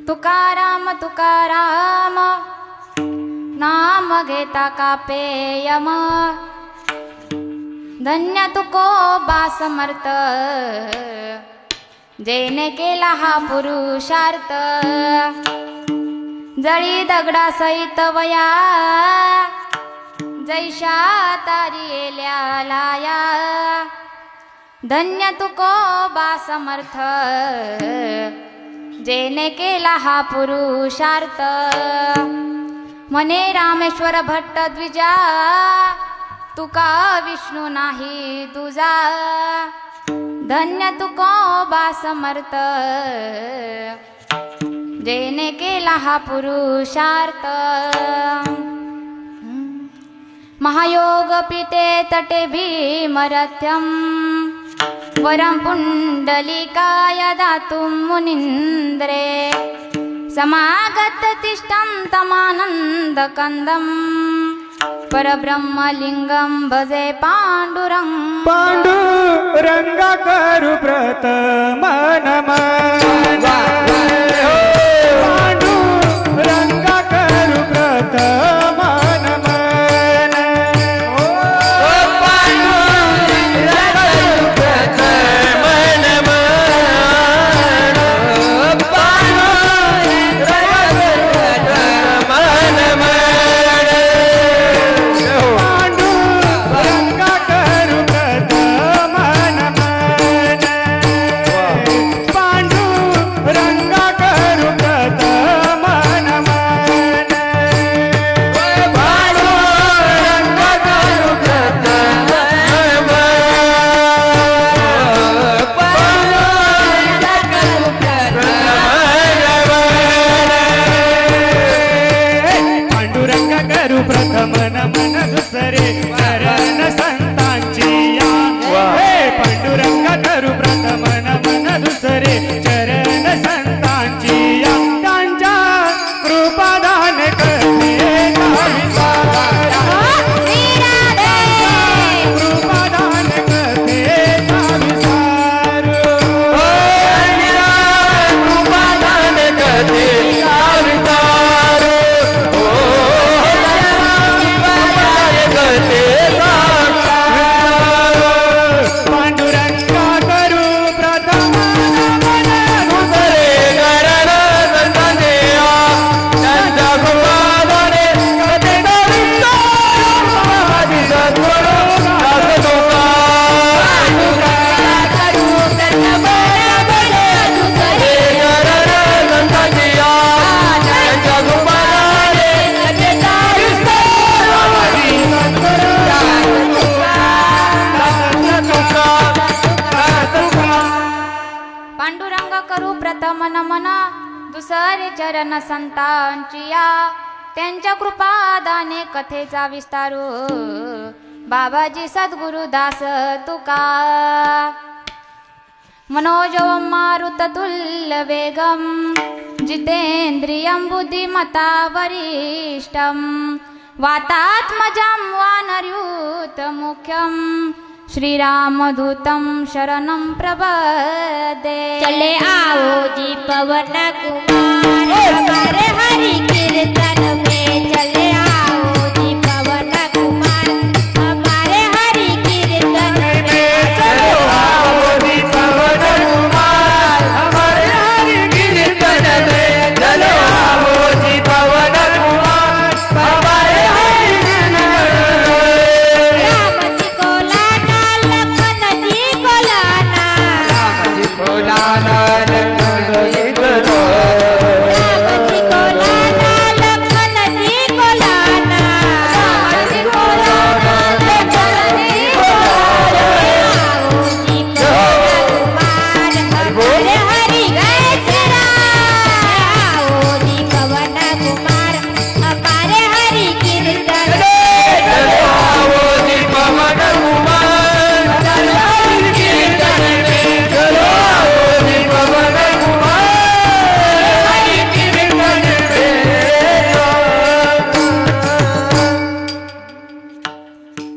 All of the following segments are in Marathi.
तुकाराम तुकाराम नाम घेता कापेयम धन्य तुकोबा समर्थ जेने केला हा पुरुषार्थ जळी दगडा सहित वया जैशा तारियेल्या लाया धन्य तुकोबा समर्थ जेने केला हा पुरुषार्थ मने रामेश्वर भट्ट द्विजा तुका विष्णू नाही तुझा धन्य तुकोबा समर्थ जेने केला हा पुरुषार्थ महायोग पीठे तटे भीमरथ्यम वरं पुंडलिकाय दातुं मुनीन्द्रे समागत तिष्ठं तमानन्दकन्दं परब्रह्मलिङ्गं भजे पाण्डुरङ्गं पाण्डुरङ्गा करु प्रथम नमः पाण्डुरङ्गा करु प्रथम दुसरे चरण संतांचिया त्यांच्या कृपादाने कथेचा विस्तारू बाबाजी सद्गुरुदास तुका मनोजवं मारुततुल्य वेगं जितेन्द्रियं बुद्धिमता वरिष्ठं वातात्मजं वानरयूत मुख्यं श्रीरामदूतं शरणं प्रपद्ये। चले आओ जी पवन कुमार हमारे हरि कीर्तन में चले आओ जी पवन कुमार हमारे हरि कीर्तन में चलो आओ जी पवन कुमार हमारे हरि कीर्तन में चलो आओ जी पवन कुमार हमारे हरि राम जी को लाना लखन जी को लाना राम जी को लाना लखन जी को राम जी को लाना लखन जी को लाना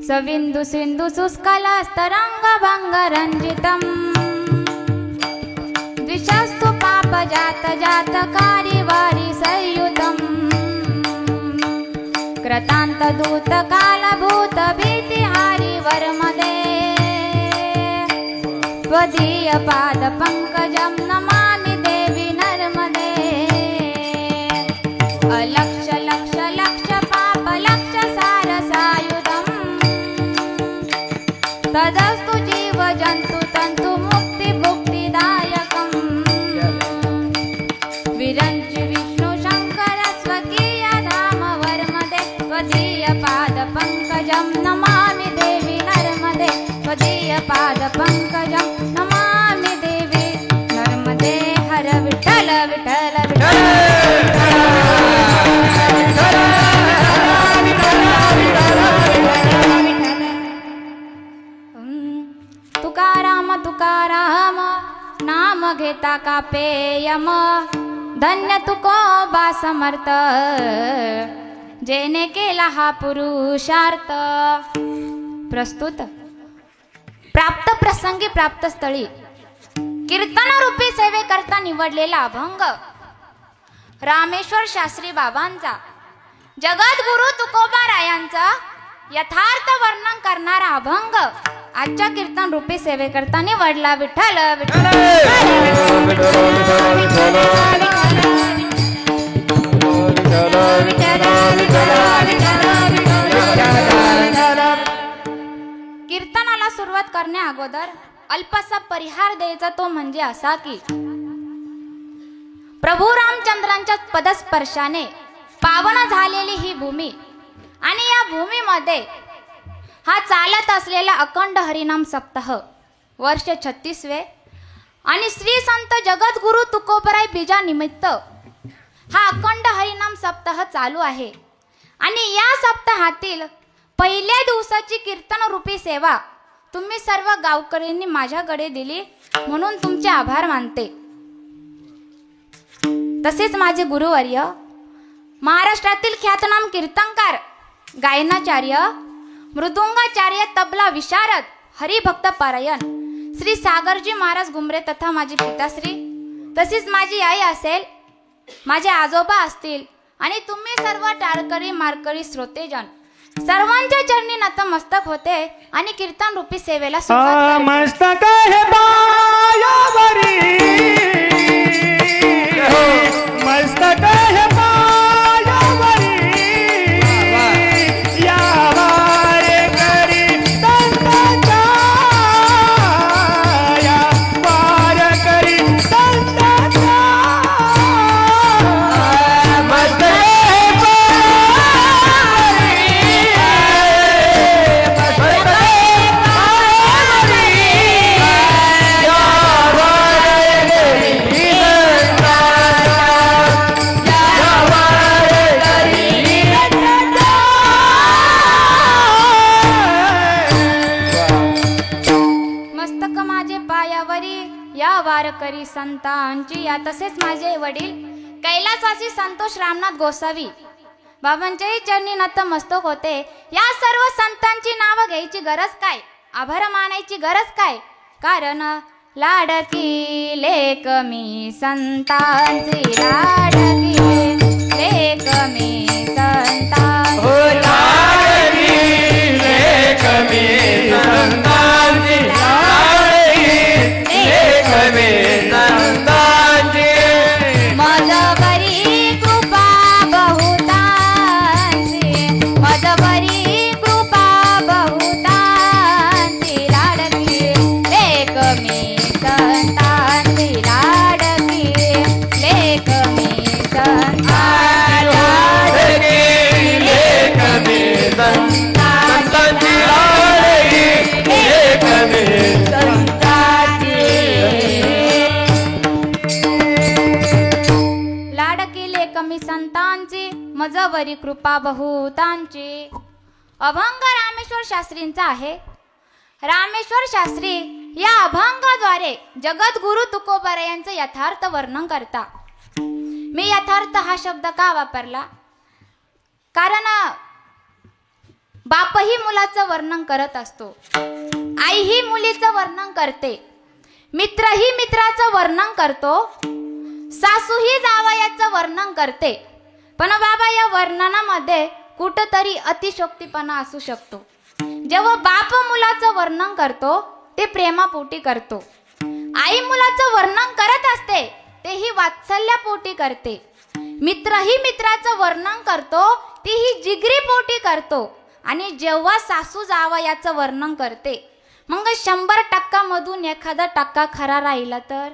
सविन्दु सिन्धु शुष्कलस्तरङ्गभङ्गरञ्जितम् द्विषस्तु पापजात जातकारि वारि संयुतम् कृतान्तदूतकालभूत भीतिहारि वर्मदे त्वदीयपादपङ्कजं नमामि देवि नर्मदे अलक्ष लक्ष लक्ष पाप लक्ष सारसायुधम् तदस्तु जीव जन्तु तन्तु मुक्ति भुक्तिदायकम् विरञ्चि विष्णु शङ्कर स्वकीय धाम वर्मदे त्वदीय पादपङ्कजं नमामि देवि नर्मदे त्वदीय पादपङ्कजं नमामि देवि नर्मदे हर विठ्ठल विठ्ठल विठ्ठल तुकाराम तुकाराम नाम घेता कापेयम धन्य तुकोबा समर्थ जेने केला हा पुरुषार्थ. प्रस्तुत प्राप्त प्रसंगी प्राप्त स्थळी कीर्तन रूपी सेवे करता निवडलेला अभंग रामेश्वर शास्त्री बाबांचा जगद्गुरु तुकोबा रायांचा यथार्थ वर्णन करणारा अभंग आजच्या कीर्तन रूपी सेवे करता निवडला. विठ्ठल विठ्ठल कीर्तनाला सुरुवात करण्या अगोदर अल्पसा परिहार द्यायचा तो म्हणजे असा की प्रभू रामचंद्रांच्या पदस्पर्शाने पावन झालेली ही भूमी आणि या भूमीमध्ये हा चालत असलेला अखंड हरिनाम सप्ताह वर्ष 36वे आणि श्री संत जगद्गुरु तुकोबराय बीजा निमित्त हा अखंड हरिनाम सप्ताह चालू आहे. आणि या सप्ताहातील पहिल्या दिवसाची कीर्तन रूपी सेवा तुम्ही सर्व गावकऱ्यांनी माझ्याकडे दिली म्हणून तुमचे आभार मानते. तसेच माझे गुरुवर्य महाराष्ट्रातील ख्यातनाम कीर्तनकार गायनाचार्य मृदुंगाचार्य तबला विशारद हरिभक्त पारायण श्री सागरजी महाराज गुमरे तथा माझे पिताश्री तसेच माझी आई असेल माझे आजोबा असतील आणि तुम्ही सर्व टाळकरी मारकरी श्रोतेजन सर्वांच्या चरणी नतमस्तक होते आणि कीर्तन रूपी सेवेला सुरुवात मस्तक हे पायावरी मस्तक हे पायावरी या वारे करी संतांच्या या वार करी संतांच्या मस्तक हे पायावरी मस्तक हे पायावरी या वारे करी मस्तक माझे पायावरी या वारकरी संतांची या तसेच माझे वडील कैलासवासी संतोष रामनाथ गोसावी बाबांच्याही चरणी नतमस्तक होते. या सर्व संतांची नावं घ्यायची गरज काय, आभार मानायची गरज काय, कारण लाडकी लेक मी संतांची लाडकी लेक मी संतांची हो लाडकी लेक मी संतांची लाडकी लेक मी संतांची मजबरी कृपा बहुतांची मजबरी कृपा बहुतांची लाडकी लेक मी संतांची लाडकी लेक मी संतांची लाडकी लेक मी संतांची लाडकी लेक मी लाडकी लेक मी संतांची मजबरी कृपा बहुतांची. अभंग रामेश्वर शास्त्रींचा आहे. रामेश्वर शास्त्री या अभंगाद्वारे जगद्गुरु तुकोबा यांचे यथार्थ वर्णन करता. मी यथार्थ हा शब्द का वापरला, कारण बापही मुलाचं वर्णन करत असतो, आईही मुलीचं वर्णन करते, मित्रही मित्राचं वर्णन करतो, सासूही जावयाचं वर्णन करते. पण बाबा या वर्णनामध्ये कुठंतरी अतिशोक्तीपणा असू शकतो. जेव्हा बाप मुलाचं वर्णन करतो ते प्रेमापोटी करतो, आई मुलाचं वर्णन करत असते तेही वात्सल्यापोटी करते, मित्रही मित्राचं वर्णन करतो तेही जिगरीपोटी करतो. आणि जेव्हा सासू जावयाचं वर्णन करते मग 100% मधून एखादा टक्का खरा राहिला तर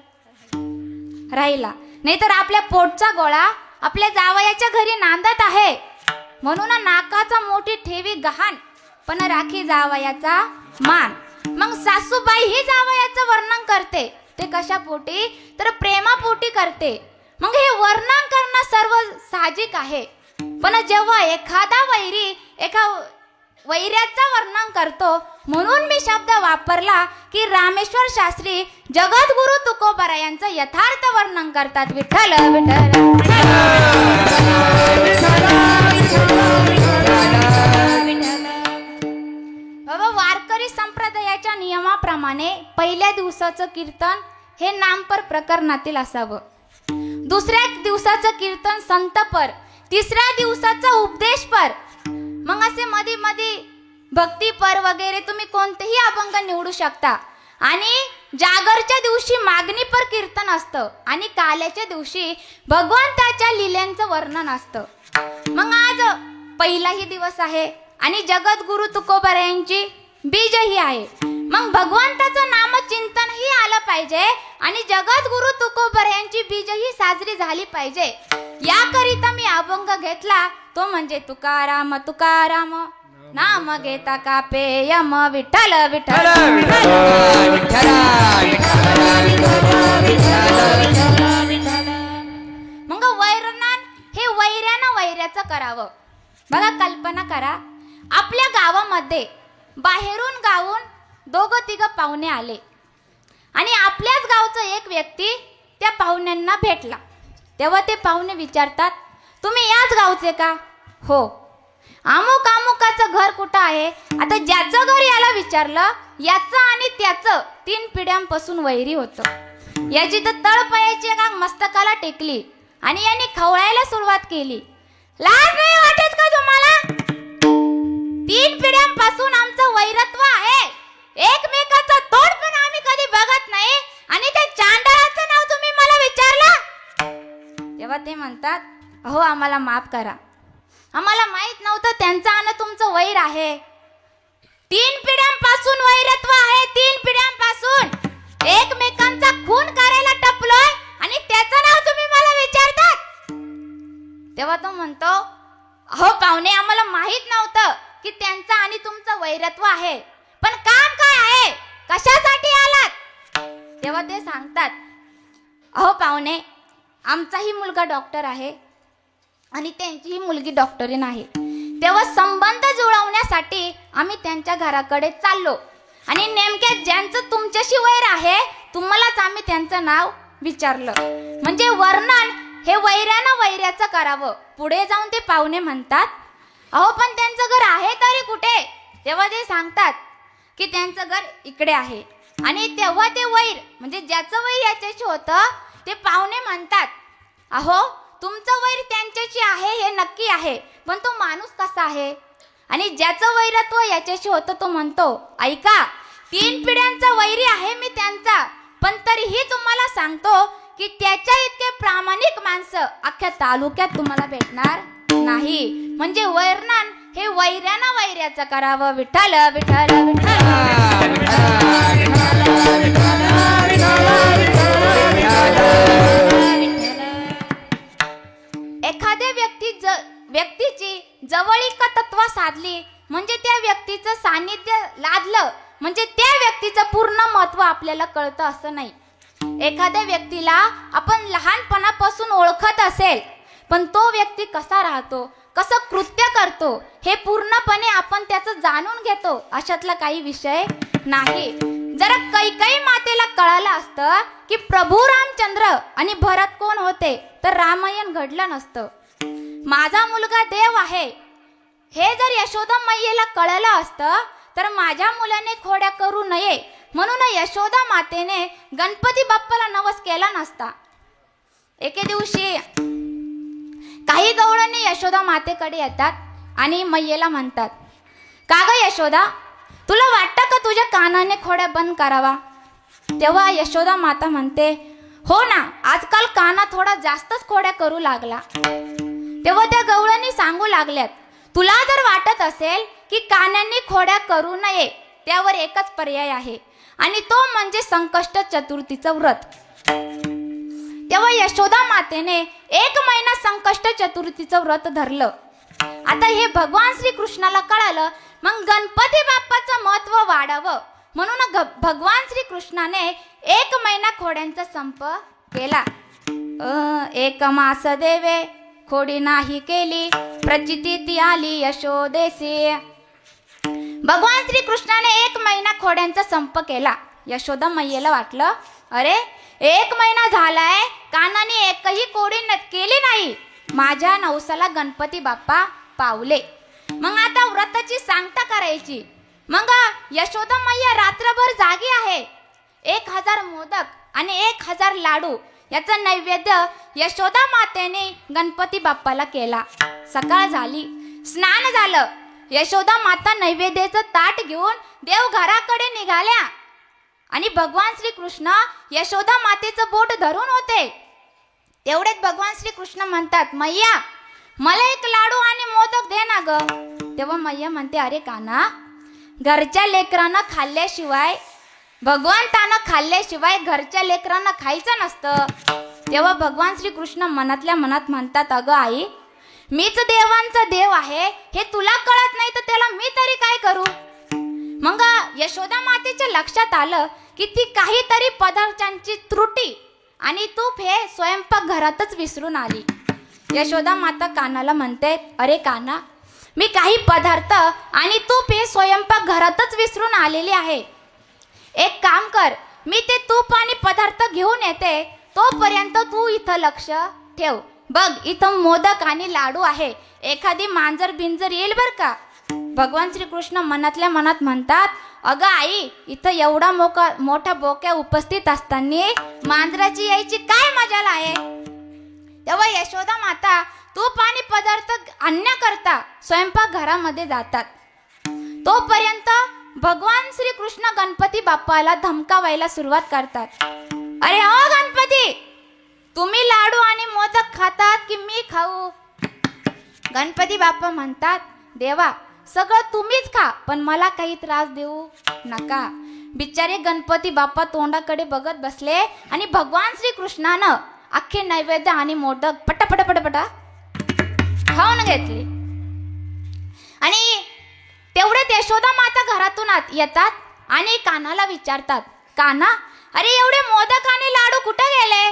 राहिला, नाहीतर आपल्या पोटचा गोळा आपल्या जावयाच्या घरी नांदत आहे म्हणून नाकाचा मोठी ठेवी गहाण पण राखी जावयाचा मान. मग सासूबाई ही जावयाचं वर्णन करते ते कशापोटी तर प्रेमापोटी करते. मग हे वर्णन करणं सर्व साहजिक आहे. पण जेव्हा एखादा वैरी एका वैर्याचं वर्णन करतो, म्हणून मी शब्द वापरला की रामेश्वर शास्त्री जगद्गुरु तुकोबरा यांचं यथार्थ वर्णन करतात. विठ्ठल विठ्ठल बाबा, वारकरी संप्रदायाच्या नियमाप्रमाणे पहिल्या दिवसाचं कीर्तन हे नामपर प्रकरणातील असावं, दुसऱ्या दिवसाचं कीर्तन संतपर, तिसऱ्या दिवसाचं उपदेशपर, मग असे मध्ये मध्ये भक्तीपर वगैरे तुम्ही कोणतेही अभंग निवडू शकता. आणि जागरच्या दिवशी मागणीपर कीर्तन असतं आणि काल्याच्या दिवशी भगवंताच्या लीलांचं वर्णन असतं. मग आज पहिलाही दिवस आहे आणि जगद्गुरु तुकोबरा यांची बीजही आहे. मग भगवंताचं नामचिंतनही आलं पाहिजे आणि जगद्गुरु तुकोबरा यांची बीजही साजरी झाली पाहिजे. याकरिता मी अभंग घेतला तो म्हणजे तुकाराम तुकाराम नाम घेता कापे यम विठ्ठल विठ्ठल. मग वैरनान हे वैर्यानं वैर्याचं करावं. बघा, कल्पना करा, आपल्या गावामध्ये बाहेरून गावून 2-3 पाहुणे आले आणि आपल्याच गावचा एक व्यक्ती त्या पाहुण्यांना भेटला. तेव्हा ते पाहुणे विचारतात, तुम्ही याच गावचे का? हो. अमुक अमुकाचं घर कुठं आहे? आता ज्याचं घर याला विचारलं, याचं आणि त्याचं 3 पिढ्यांपासून वैरी होतं. याची तर तळपायाची एका मस्तकाला टेकली आणि यांनी खवळायला सुरुवात केली. लाज नाही वाटत का तुम्हाला? 3 पिढ्यांपासून आमचं वैरत्व आहे, एकमेकाचं तोड पण आम्ही कधी बघत नाही आणि त्या चांडाळाचं नाव तुम्ही मला विचारलं? तेव्हा ते म्हणतात, अहो आम्हाला माफ करा, आम्हाला माहित नव्हतं त्यांचं आणि तुमचं वैर आहे. 3 पिढ्यांपासून वैरत्व आहे, 3 पिढ्यांपासून एकमेकांचा खून करायला टपलोय आणि त्याचं नाव तुम्ही मला विचारतात? तेव्हा तो म्हणतो, अहो पाहुणे, आम्हाला माहित नव्हतं की त्यांचं आणि तुमचं वैरत्व आहे, पण काम काय आहे, कशासाठी आलात? तेव्हा ते सांगतात, अहो पाहुणे, आमचाही मुलगा डॉक्टर आहे आणि त्यांचीही मुलगी डॉक्टरीन आहे. तेव्हा संबंध जुळवण्यासाठी आम्ही त्यांच्या घराकडे चाललो आणि नेमक्या ज्यांचं तुमच्याशी वैर आहे तुम्हालाच आम्ही त्यांचं नाव विचारलं. म्हणजे वर्णन हे वैर्यानं वैर्याचं करावं. पुढे जाऊन ते पाहुणे म्हणतात, अहो पण त्यांचं घर आहे तरी कुठे? तेव्हा ते सांगतात की त्यांचं घर इकडे आहे. आणि तेव्हा ते वैर म्हणजे ज्याचं वैर याच्याशी होतं ते पाहुणे म्हणतात, अहो तुमचं वैर त्यांच्याशी आहे हे नक्की आहे, पण तो माणूस कसा आहे? आणि ज्याचं वैरत्व याच्याशी होतं तो म्हणतो, ऐका, 3 पिढ्यांचा वैरी आहे मी त्यांचा, पण तरीही तुम्हाला सांगतो की त्याच्या इतके प्रामाणिक माणसं अख्ख्या तालुक्यात तुम्हाला भेटणार नाही. म्हणजे वर्णन हे वैर्यानं वैर्याचं करावं. विठ्ठल विठ्ठल विठ्ठल. एखाद्या व्यक्तीची जवळीक तत्व साधली म्हणजे त्या व्यक्तीचं सानिध्य लादलं म्हणजे त्या व्यक्तीचं पूर्ण महत्व आपल्याला कळतं असं नाही. एखाद्या व्यक्तीला आपण लहानपणापासून ओळखत असेल पण तो व्यक्ती कसा राहतो, कसं कृत्य करतो हे पूर्णपणे आपण त्याचं जाणून घेतो अशातला काही विषय नाही. जरा कैकेयी मातेला कळालं असतं की प्रभू रामचंद्र आणि भरत कोण होते तर रामायण घडलं नसतं. माझा मुलगा देव आहे हे जर यशोदा मैयेला कळलं असतं तर माझ्या मुलाने खोड्या करू नये म्हणून यशोदा मातेने गणपती बाप्पाला नवस केला नसता. एके दिवशी काही गवळणी यशोदा मातेकडे येतात आणि मैयेला म्हणतात, का ग यशोदा, तुला वाटतं का तुझ्या कानाने खोड्या बंद करावा? तेव्हा यशोदा माता म्हणते, हो ना, आजकाल काना थोडा जास्तच खोड्या करू लागला. तेव्हा त्या गवळणी सांगू लागल्यात, तुला जर वाटत असेल की कानांनी खोड्या करू नये त्यावर एकच पर्याय आहे आणि तो म्हणजे संकष्ट चतुर्थीचं व्रत. तेव्हा यशोदा मातेने 1 महिना संकष्ट चतुर्थीचं व्रत धरलं. आता हे भगवान श्रीकृष्णाला कळालं. मग गणपती बाप्पाचं महत्व वाढावं म्हणून भगवान श्रीकृष्णाने 1 महिना खोड्यांचा संप केला. 1 मास देवे खोडी नाही केली, प्रचिती ती आली यशोदेसी. भगवान श्रीकृष्णाने 1 महिना खोड्यांचा संप केला. यशोदा मैयेला वाटलं, अरे 1 महिना झालाय, कानाने एकही कोडी केली नाही, माझ्या नवसाला गणपती बाप्पा पावले. मग आता व्रताची सांगता करायची. मग यशोदा मैया रात्रभर जागी आहे. 1000 मोदक आणि 1000 लाडू याचा नैवेद्य यशोदा मातेने गणपती बाप्पाला केला. सकाळ झाली, स्नान झालं. यशोदा माता नैवेद्याचं ताट घेऊन देवघराकडे निघाल्या आणि भगवान श्रीकृष्ण यशोदा मातेचं बोट धरून होते. तेवढेच भगवान श्रीकृष्ण म्हणतात, मैया मला 1 लाडू आणि मोदक दे ना ग. तेव्हा मैया म्हणते, अरे काना, घरच्या लेकरांना खाल्ल्याशिवाय, भगवंतानं खाल्ल्याशिवाय घरच्या लेकरांना खायचं नसतं. तेव्हा भगवान श्रीकृष्ण मनातल्या मनात म्हणतात, अगं आई, मीच देवांचा देव आहे हे तुला कळत नाही तर त्याला मी तरी काय करू. मग यशोदा मातेच्या लक्षात आलं की ती काहीतरी पदार्थांची त्रुटी आणि तूप हे स्वयंपाक घरातच विसरून आली. यशोदा माता कानाला म्हणते, अरे काना, मी काही पदार्थ आणि तूप हे स्वयंपाक घरातच विसरून आलेली आहे. एक काम कर, मी ते तूप आणि पदार्थ घेऊन येते, तोपर्यंत तू इथं लक्ष ठेव. बघ, इथं मोदक आणि लाडू आहे, एखादी मांजर बिंजर येईल बर का. भगवान श्रीकृष्ण मनातल्या मनात म्हणतात, अगं आई, इथं एवढा मोठा बोक्या उपस्थित असताना मांजराची यायची काय मजाल आहे. तेव्हा यशोदा माता तूप आणि पदार्थ आणण्याकरता स्वयंपाक घरामध्ये जातात. तोपर्यंत भगवान श्रीकृष्ण गणपती बाप्पाला धमकावायला सुरुवात करतात. अरे हो गणपती, तुम्ही लाडू आणि मोदक खातात की मी खाऊ. गणपती बाप्पा म्हणतात, देवा, सगळं तुम्हीच खा, पण मला काही त्रास देऊ नका. बिचारे गणपती बाप्पा तोंडाकडे बघत बसले आणि भगवान श्रीकृष्णानं अख्खे नैवेद्य आणि मोदक पटापटा खाऊन घेतले. आणि तेवढ्यात यशोदा माता घरातून येतात आणि कानाला विचारतात, काना, अरे एवढे मोदक आणि लाडू कुठे गेले.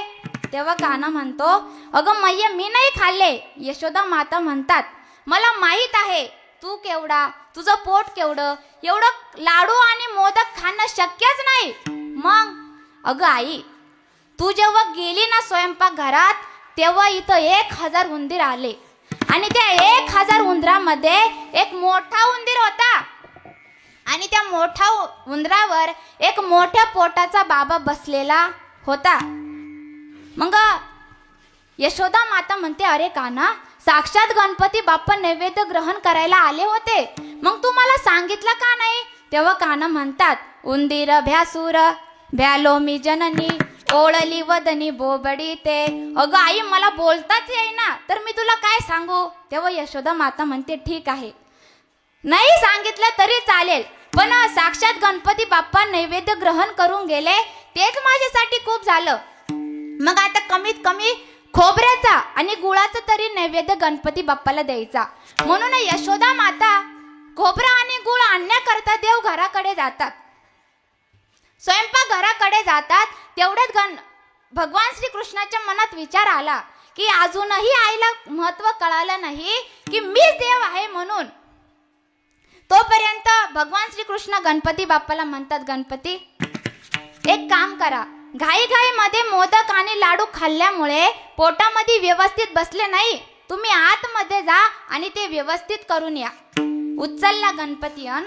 तेव्हा काना म्हणतो, अगं मैया, मी नाही खाल्ले. यशोदा माता म्हणतात, मला माहीत आहे तू केवढा, तुझं पोट केवढं, एवढं लाडू आणि मोदक खाणं शक्यच नाही. मग अगं आई, तू जेव्हा गेली ना स्वयंपाक घरात, तेव्हा इथं 1000 उंदीर आले आणि त्या 1000 उंदरामध्ये एक मोठा उंदीर होता आणि त्या मोठ्या उंदरावर एक मोठ्या पोटाचा बाबा बसलेला होता. मग यशोदा माता म्हणते, अरे काना, साक्षात गणपती बाप्पा नैवेद्य ग्रहण करायला आले होते, मग तू मला सांगितलं का नाही. तेव्हा काना म्हणतात, उंदीर भ्यासूर भ्यालो मी जननी, ओळली वदनी बोबडी ते. अगं आई, मला बोलताच येईना, तर मी तुला काय सांगू. तेव्हा यशोदा माता म्हणते, ठीक आहे, नाही सांगितलं तरी चालेल, पण साक्षात गणपती बाप्पा नैवेद्य ग्रहण करून गेले, तेच माझ्यासाठी खूप झालं. मग आता कमीत कमी खोबऱ्याचा आणि गुळाचा तरी नैवेद्य गणपती बाप्पाला द्यायचा. म्हणून यशोदा माता खोबरा आणि गुळ आणण्याकरता देव घराकडे जातात, स्वयंपाक घराकडे जातात. तेवढ्यात भगवान श्रीकृष्णाच्या मनात विचार आला की अजूनही आईला महत्व कळालं नाही की मीच देव आहे म्हणून. तोपर्यंत भगवान श्रीकृष्ण गणपती बाप्पाला म्हणतात, गणपती, एक काम करा, घाईघाईमध्ये मोदक आणि लाडू खाल्ल्यामुळे पोटामध्ये व्यवस्थित बसले नाही, तुम्ही आतमध्ये जा आणि ते व्यवस्थित करून या. उचलला गणपती अन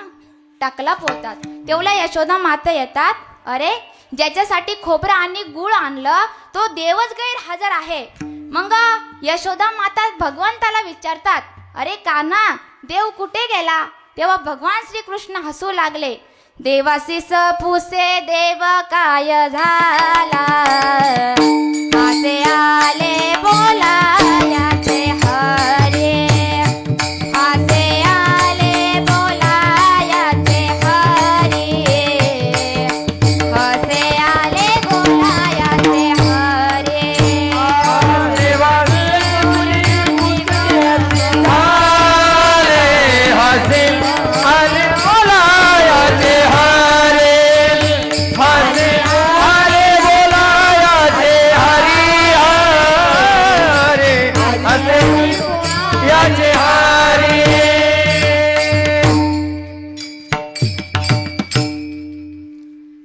टाकला पोतात. तेवढ्या यशोदा माता येतात. अरे, ज्याच्यासाठी खोबरं आणि गुळ आणलं तो देवच गैरहजर आहे. मग यशोदा माता भगवंताला विचारतात, अरे कान्हा, देव कुठे गेला? तेव्हा भगवान श्रीकृष्ण हसू लागले. देवासीस पुसे देव काय झाला, हासे आले बोलायाचे हरे, हासे आले बोलायाचे हरे, हसे आले बोलायाचे हरे.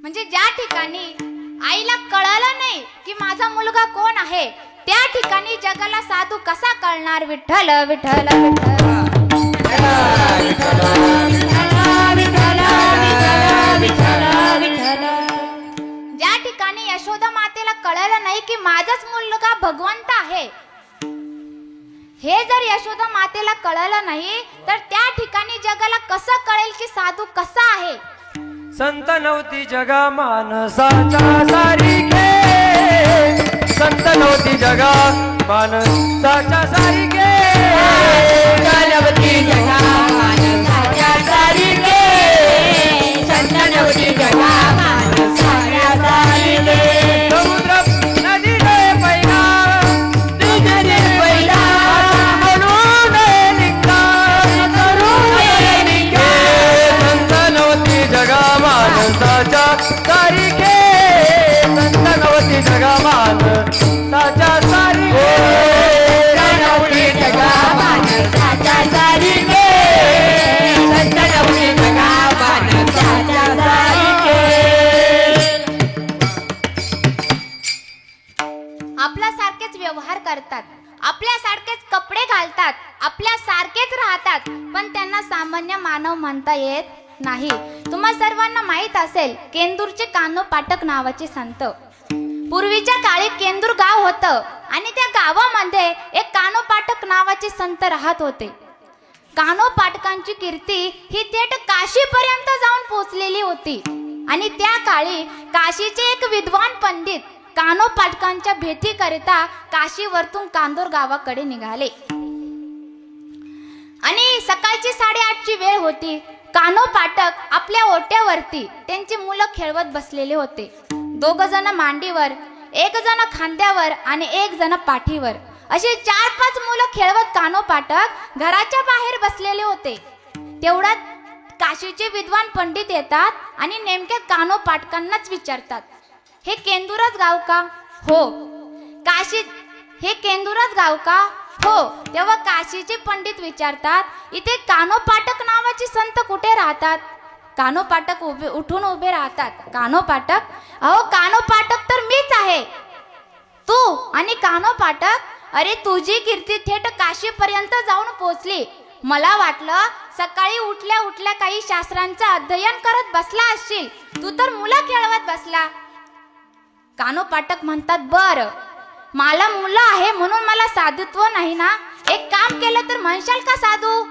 म्हणजे ज्या ठिकाणी आईला कळलं नाही की माझा मुलगा कोण आहे, त्या ठिकाणी जगाला साधू कसा कळणार? विठ्ठल विठ्ठल विठ्ठल. ज्या ठिकाणी यशोदा मातेला कळलं नाही की माझाच मुलगा भगवंत आहे, हे जर यशोदा मातेला कळलं नाही तर त्या ठिकाणी जगाला कसं कळेल की साधू कसा आहे? संत नव्हती जगा मानसाच्या सारिखे, संत नव्हती जगा मानसाच्या सारिखे, नव्हती जगा माणसाच्या सारिखे, संत नव्हती जगा माणसाच्या सारिखे. समुद्र नदीने पहिला, तुझे पहिला म्हणून निघा, संत नव्हती जगा मानसाच्या सारिखे, संत नव्हती जगा मानसाच्या सारिखे, नव्हती जगा माणसाच्या सारिखे, संत नव्हती जगा माणसाच्या सारिखे. आपल्यासारखेच व्यवहार करतात, आपल्यासारखेच कपडे घालतात, आपल्यासारखेच राहतात, पण त्यांना सामान्य मानव म्हणता येत नाही. तुम्हा सर्वांना माहित असेल केंदूरचे कान्हो पाटक नावाचे संत. पूर्वीच्या काळी केंदूर गाव होतं आणि त्या गावामध्ये एक कान्हो पाटक नावाचे संत राहत होते. कान्हो पाटकांची कीर्ती ही थेट काशीपर्यंत जाऊन पोहोचलेली होती आणि त्या काळी काशीचे एक विद्वान पंडित कान्हो पाटकांच्या भेटीकरिता काशीवरतून कांदोर गावाकडे निघाले. आणि सकाळची 8:30ची वेळ होती. कान्हो पाटक आपल्या ओट्यावरती त्यांची मुलं खेळवत बसलेले होते. 2 जण मांडीवर, 1 जण खांद्यावर आणि 1 जण पाठीवर, अशी 4-5 मुलं खेळवत कान्हो पाटक घराच्या बाहेर बसलेले होते. तेवढ्यात काशीचे विद्वान पंडित येतात आणि नेमक्या कान्हो पाटकांनाच विचारतात, हे केंदूरच गाव का? हो. काशी हे केंदूरच गाव का? हो. तेव्हा काशीचे पंडित विचारतात, इथे कान्हो पाटक नावाचे संत कुठे राहतात? कान्हो पाटक उठून उभे राहतात. कान्हो पाटक, अहो कान्हो पाटक तर मीच आहे. तू आणि कान्हो पाटक? अरे तुझी कीर्ती थेट काशीपर्यंत जाऊन पोहोचली. मला वाटलं सकाळी उठल्या उठल्या काही शास्त्रांचं अध्ययन करत बसला असशील, तू तर मुलं खेळवत बसला. कान्हो पाटक म्हणतात, बर, मला मुलं आहे म्हणून मला साधुत्व नाही ना? एक काम केलं तर म्हणशाल का साधू?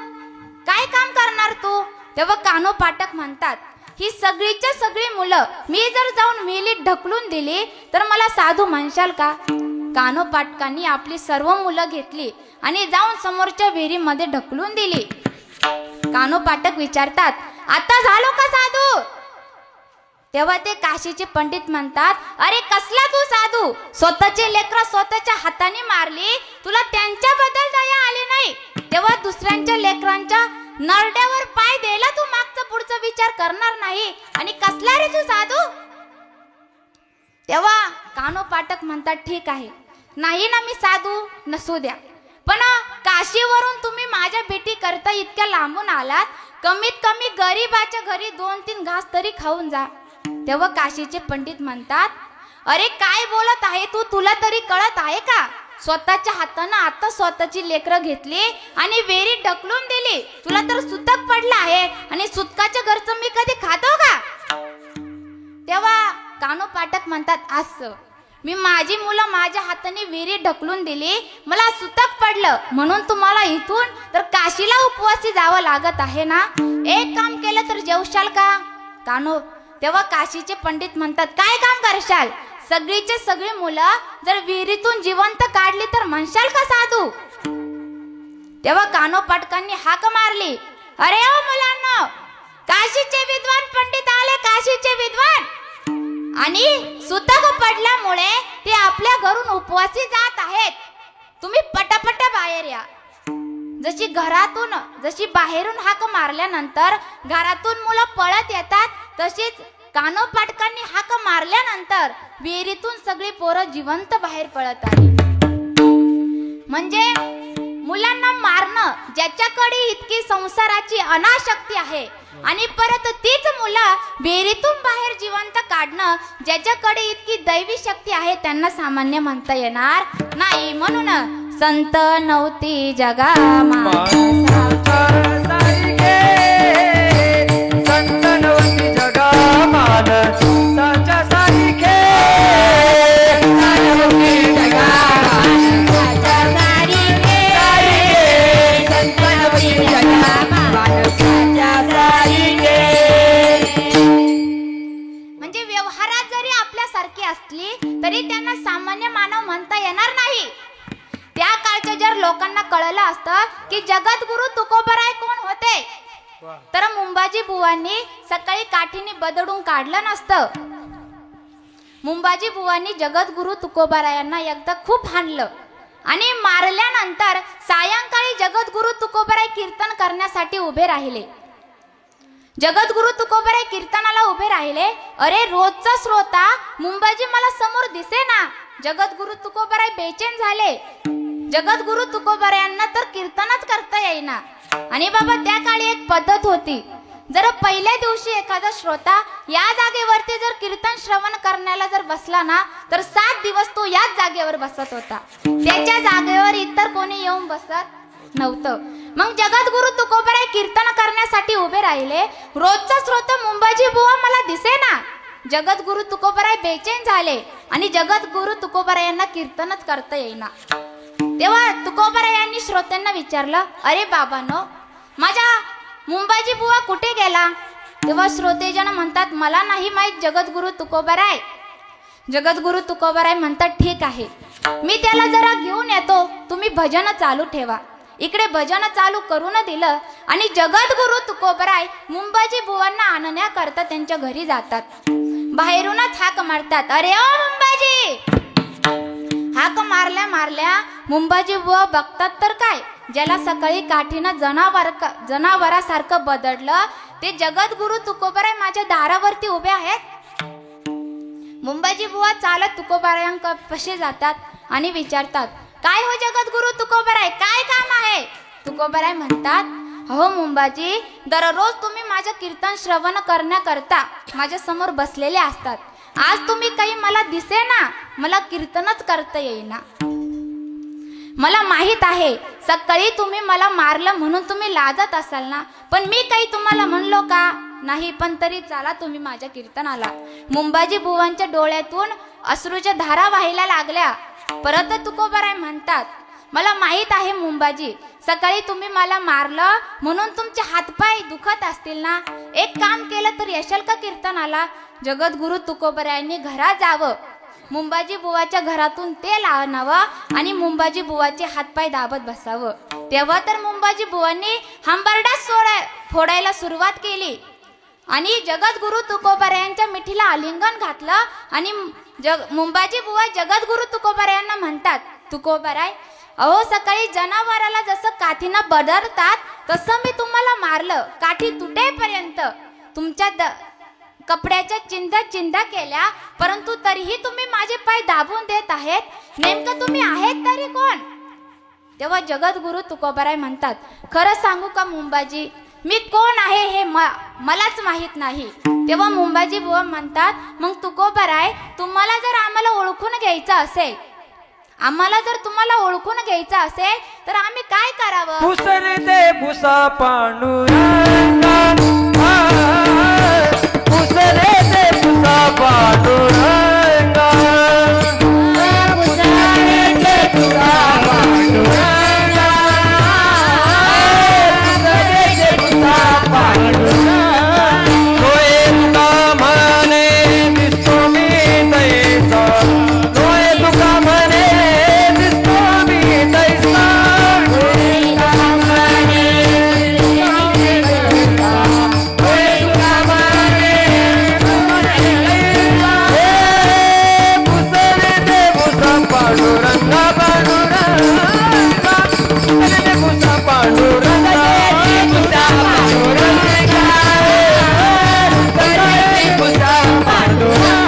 काय काम करणार तू? तेव्हा कान्हो पाटक म्हणतात, ही सगळीच्या सगळी मुलं मी जर जाऊन विहिरीत ढकलून दिली तर मला साधू म्हणशाल का? कान्हो पाटकांनी आपली सर्व मुलं घेतली आणि जाऊन समोरच्या विहिरीमध्ये ढकलून दिली. कान्हो पाटक विचारतात, आता झालो का साधू? तेव्हा ते काशीचे पंडित म्हणतात, अरे कसला तू साधू? स्वतःचे लेकरं स्वतःच्या हाताने मारली, तुला त्यांच्याबद्दल दया आली नाही, तेव्हा दुसऱ्यांच्या लेकरांच्या नरड्यावर पाय द्यायला तू मागचं पुढचं विचार करणार नाही, आणि कसला रे तू साधू? तेव्हा कान्हो पाटक म्हणतात, ठीक आहे, नाही ना मी साधू, नसू द्या, पण काशीवरून तुम्ही माझ्या भेटी करता इतक्या लांबून आलात, कमीत कमी गरीबाच्या घरी 2-3 घास तरी खाऊन जा. तेव्हा काशीचे पंडित म्हणतात, अरे काय बोलत आहे तू? तुला तरी कळत आहे का? स्वतःच्या हातानं आता स्वतःची लेकरं घेतली आणि विहिरीत ढकलून दिली. तुला तर सुतक पडलं आहे आणि सुतकाच्या घरचं मी कधी खातो का? तेव्हा कान्हो पाठक म्हणतात असं मी माझी मुलं माझ्या हाताने विहिरीत ढकलून दिली, मला सुतक पडलं म्हणून तुम्हाला इथून तर काशीला उपवासी जावं लागत आहे ना. एक काम केलं तर जेवशाल का कान्हो? तेव्हा काशीचे पंडित म्हणतात काय काम करशाल? सगळीचे सगळी मुलं जर विहिरीतून जिवंत काढली तर म्हणशाल का साधू? तेव्हा कान्हो पाटकांनी हाक मारली, अरे ओ मुलांनो, काशीचे विद्वान पंडित आले, काशीचे विद्वान. आणि सुतक पडल्यामुळे ते आपल्या घरून उपवासी जात आहेत. तुम्ही पटापट बाहेर या. जशी बाहेरून हाक मारल्यानंतर घरातून मुलं पळत येतात, तशीच कान्हो पाटकांनी हाक मारल्यानंतर विहिरीतून सगळी पोरं जिवंत बाहेर पळत आली. म्हणजे मुलांना मारणं ज्याच्याकडे इतकी संसाराची अनाशक्ती आहे आणि परत तीच मुलं विहिरीतून बाहेर जिवंत काढणं ज्याच्याकडे इतकी दैवी शक्ती आहे त्यांना सामान्य म्हणता येणार नाही. म्हणून संत नव्हती जगा संत नव्हती जगा माणसाच्या सारखे. म्हणजे व्यवहारात जरी आपल्यासारखी असली तरी त्यांना सामान्य मानव म्हणता येणार नाही. त्या काळच्या जर लोकांना कळलं असतं की जगद्गुरु तुकोबराय कोण होते तर मुंबाजी बुवांनी सकाळी काठीने बदडून काढलं नसतं. मुंबाजी बुवांनी जगद्गुरु तुकोबरायांना एकदा खूप हाणलं आणि मारल्यानंतर सायंकाळी जगद्गुरु तुकोबराय कीर्तन करण्यासाठी उभे राहिले. जगद्गुरु तुकोबराय कीर्तनाला उभे राहिले. अरे रोजचा श्रोता मुंबाजी मला समोर दिसे ना. जगद्गुरु तुकोबराय बेचैन झाले. जगद्गुरु तुकोबरायांना तर कीर्तनच करता येईना. आणि बाबा त्या काळी एक पद्धत होती, जर पहिल्या दिवशी एखादा श्रोता या जागेवरती जर कीर्तन श्रवण करण्याला जर बसला ना तर 7 दिवस तो याच जागेवर बसत होता. त्याच्या जागेवर इतर कोणी येऊन बसत नव्हतं. मग जगद्गुरु तुकोबराय कीर्तन करण्यासाठी उभे राहिले. रोजचा श्रोता मुंबाजी बुवा मला दिसे ना. जगद्गुरु तुकोबराय बेचैन झाले आणि जगद्गुरु तुकोबरायांना कीर्तनच करता येईना. तेव्हा तुकोबरायांनी श्रोत्यांना विचारलं, अरे बाबांनो, माझा मुंबाजी बुवा कुठे गेला? तेव्हा श्रोतेजन म्हणतात, मला नाही माहित जगद्गुरु तुकोबराय. जगद्गुरु तुकोबराय म्हणतात, ठीक आहे, मी त्याला जरा घेऊन येतो, तुम्ही भजन चालू ठेवा. इकडे भजन चालू करून दिलं आणि जगद्गुरु तुकोबराय मुंबाजी बुवांना आणण्याकरता त्यांच्या घरी जातात. बाहेरूनच हाक मारतात, अरे ओ मुंबाजी. हाक मारल्या मुंबाजी बुवा बघतात तर काय, ज्याला सकाळी काठीनं जनावरासारखं बदडलं ते जगद्गुरु तुकोबराय माझ्या दारावरती उभे आहेत. मुंबाजी बुवा चालत तुकोबरायांपाशी जातात आणि विचारतात, काय हो जगद्गुरु तुकोबराय, काय काम आहे? तुकोबराय म्हणतात, हो मुंबाजी, दररोज तुम्ही माझं कीर्तन श्रवण करण्याकरता माझ्या समोर बसलेले असतात. आज तुम्ही काही मला दिसे ना, मला कीर्तनच करता येईना. मला माहित आहे सकाळी तुम्ही मला मारलं म्हणून तुम्ही लाजत असाल ना, पण मी काही तुम्हाला म्हणलो का? नाही, पण तरी चला तुम्ही माझ्या कीर्तनाला. मुंबाजी बुवांच्या डोळ्यातून अश्रूच्या धारा व्हायला लागल्या. परत तुकोबराय म्हणतात, मला माहित आहे मुंबाजी, सकाळी तुम्ही मला मारलं म्हणून तुमचे हातपाय दुखत असतील ना. एक काम केलं तर येशाल का कीर्तनाला? जगद्गुरु तुकोबरायांनी घरात जावं, मुंबाजी बुवाच्या घरातून तेल आणावं आणि मुंबाजी बुवाचे हातपाय दाबत बसावं. तेव्हा तर मुंबाजी बुवांनी हंबरडा फोडायला सुरुवात केली आणि जगद्गुरु तुकोबरायांच्या मिठीला आलिंगन घातलं आणि मुंबाजी बुवा जगद्गुरु तुकोबरायांना म्हणतात, तुकोबराय, अहो सकाळी जनावराला जसं काठीनं बदरतात तसं मी तुम्हाला मारलं. काठी तुटेपर्यंत तुमच्या कपड्याच्या चिंध्या केल्या, परंतु तरीही तुम्ही माझे पाय दाबून देत आहेत. नेमकं तुम्ही आहेत तरी कोण? तेव्हा जगद्गुरु तुकोबराय म्हणतात, खरं सांगू का मुंबाजी, मी कोण आहे हे मलाच माहित नाही. तेव्हा मुंबाजी बुवा म्हणतात, मग तुकोबराय, तुम्हाला जर आम्हाला ओळखून घ्यायचं असेल आम्हाला जर तुम्हाला ओळखून घ्यायचं असेल तर आम्ही काय करावं? पुसरे ते पुसा पांडुरंगा, पुसरे ते पुसा पांडुरंगा, पुसरे ते पुसा पांडुरंगा, पुसरे ते पुसा पांडुरंगा. डोळे तुका म्हणे दिसतो मी तैसा, डोळे तुका म्हणे दिसतो मी तैसा, पांडुरंगा पांडुरंगा, पुसरे पुसा पांडुरंगा, पुसा पांडुरंगा, पुसरे पुसा पांडुरंगा.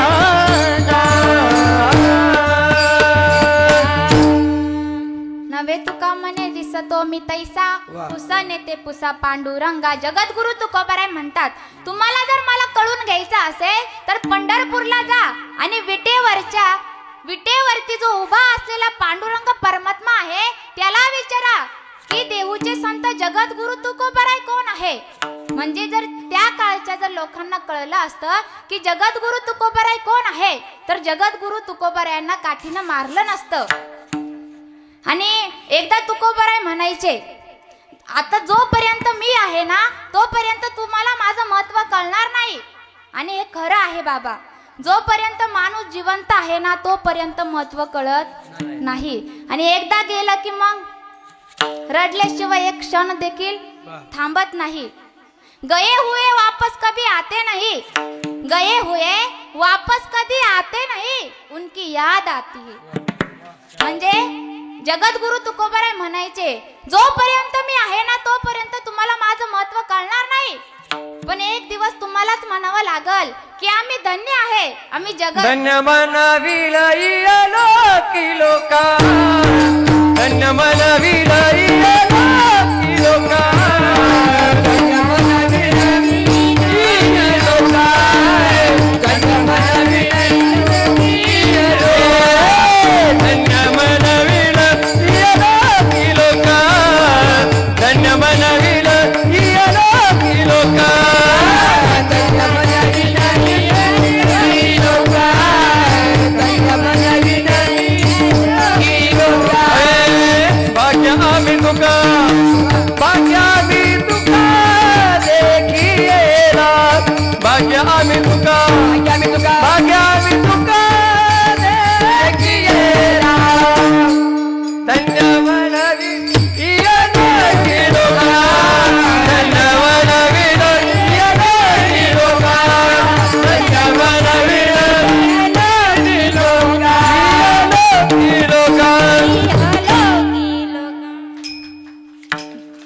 नवे तुका म्हणे दिसतो मी तैसा, पुसने ते पुसा पांडुरंगा. जगद्गुरु तुकोबाराय म्हणतात, तुम्हाला जर मला कळून घ्यायचं असेल तर पंढरपूरला जा आणि विटेवरती जो उभा असलेला पांडुरंग परमात्मा आहे त्याला विचारा की देहूचे संत जगद्गुरु तुकोबाराय कोण आहे. म्हणजे जर त्या काळच्या जर लोकांना कळलं असतं की जगद्गुरु तुकोबाराय कोण आहे तर जगद्गुरु तुकोबारायांना काठीनं मारलं नसतं. आणि एकदा तुकोबाराय म्हणायचे, आता जोपर्यंत मी आहे ना तोपर्यंत तुम्हाला माझं महत्व कळणार नाही. आणि हे खरं आहे बाबा, जोपर्यंत माणूस जिवंत आहे ना तोपर्यंत महत्व कळत नाही. आणि एकदा गेलं की मग रडल्याशिवाय एक क्षण देखील थांबत नाही. गए हुए वापस कभी आते नहीं, गए हुए वापस कधी आते नहीं, उनकी याद आती है. म्हणजे जगद्गुरु तुकोबाराय म्हणायचे, जोपर्यंत मी आहे ना तोपर्यंत तुम्हाला माझं महत्व कळणार नाही. पण एक दिवस तुम्हालाच म्हणावं लागल की आम्ही धन्य आहे, आम्ही जगत धन्य मनविल लोकी लोका, धन्य मनविल लोकी लोका, धन्य मनविल लोका, धन्य मनविल धन्य मनविल लोकी लोका, धन्य मनविल लोकी लोका, धन्य मनविल लोका, धन्य मनविल लोका. भाग्य आम्ही तुका, भाग्य आम्ही तुका देखिएला, भाग्य आम्ही तुका, भाग्य आम्ही तुका देखिएला. धन्य मनविल लोकी लोका, धन्य मनविल लोकी लोका, धन्य मनविल लोकी लोका.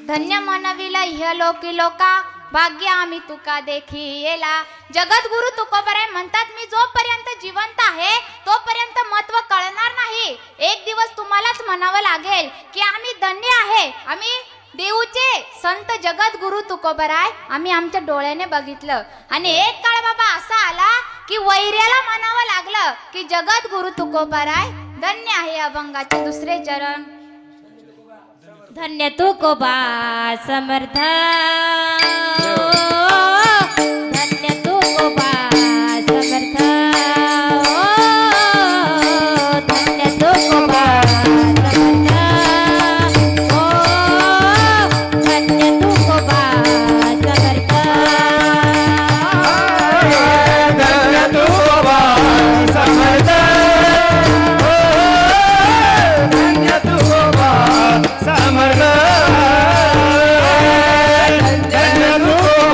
धन्य मनविला इहलोकी लोका, भाग्य आम्ही तुका देखिएला. जगद्गुरु तुकोबाराय म्हणतात, मी जोपर्यंत जिवंत आहे तोपर्यंत महत्व कळणार नाही. एक दिवस तुम्हालाच म्हणावं लागेल की आम्ही धन्य आहे, आम्ही देऊचे संत जगद्गुरु तुकोबाराय आम्ही आमच्या डोळ्याने बघितलं. आणि एक काळ बाबा असा आला की वैऱ्याला म्हणावं लागलं की जगद्गुरु तुकोबाराय धन्य आहे. अभंगाचे दुसरे चरण. धन्य तुकोबा समर्थ, धन्य तुकोबा समर्थ, धन्य तुकोबा समर्थ, धन्य तुकोबा समर्थ, धन्य तुकोबा समर्थ, धन्य तुकोबा समर्थ, धन्य तुकोबा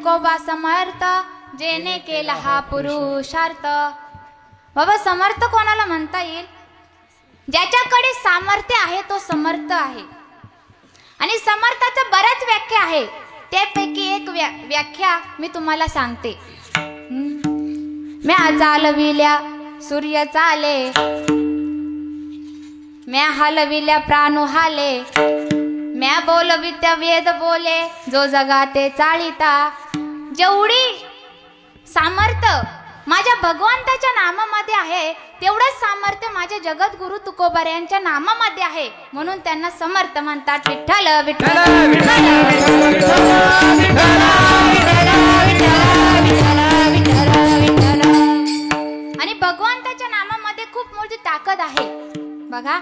तुकोबा समर्थ जेने केला हा पुरुषार्थ. बाबा समर्थ कोणाला म्हणता येईल? ज्याच्याकडे सामर्थ्य आहे तो समर्थ आहे. आणि समर्थाचं बऱ्याच व्याख्या आहे. त्यापैकी एक व्याख्या मी तुम्हाला सांगते. म्या चालविल्या सूर्य चाले, म्या हलविल्या प्राणू हाले, म्या बोलवित्या वेद बोले, जो जगाते चाळीता. जेवढी सामर्थ्य माझ्या भगवंताच्या नामामध्ये आहे तेवढंच सामर्थ्य माझ्या जगद्गुरु तुकोबा यांच्या नामामध्ये आहे. म्हणून त्यांना समर्थ म्हणतात. विठ्ठल विठ्ठल आणि भगवंताच्या नामामध्ये खूप मोठी ताकद आहे. बघा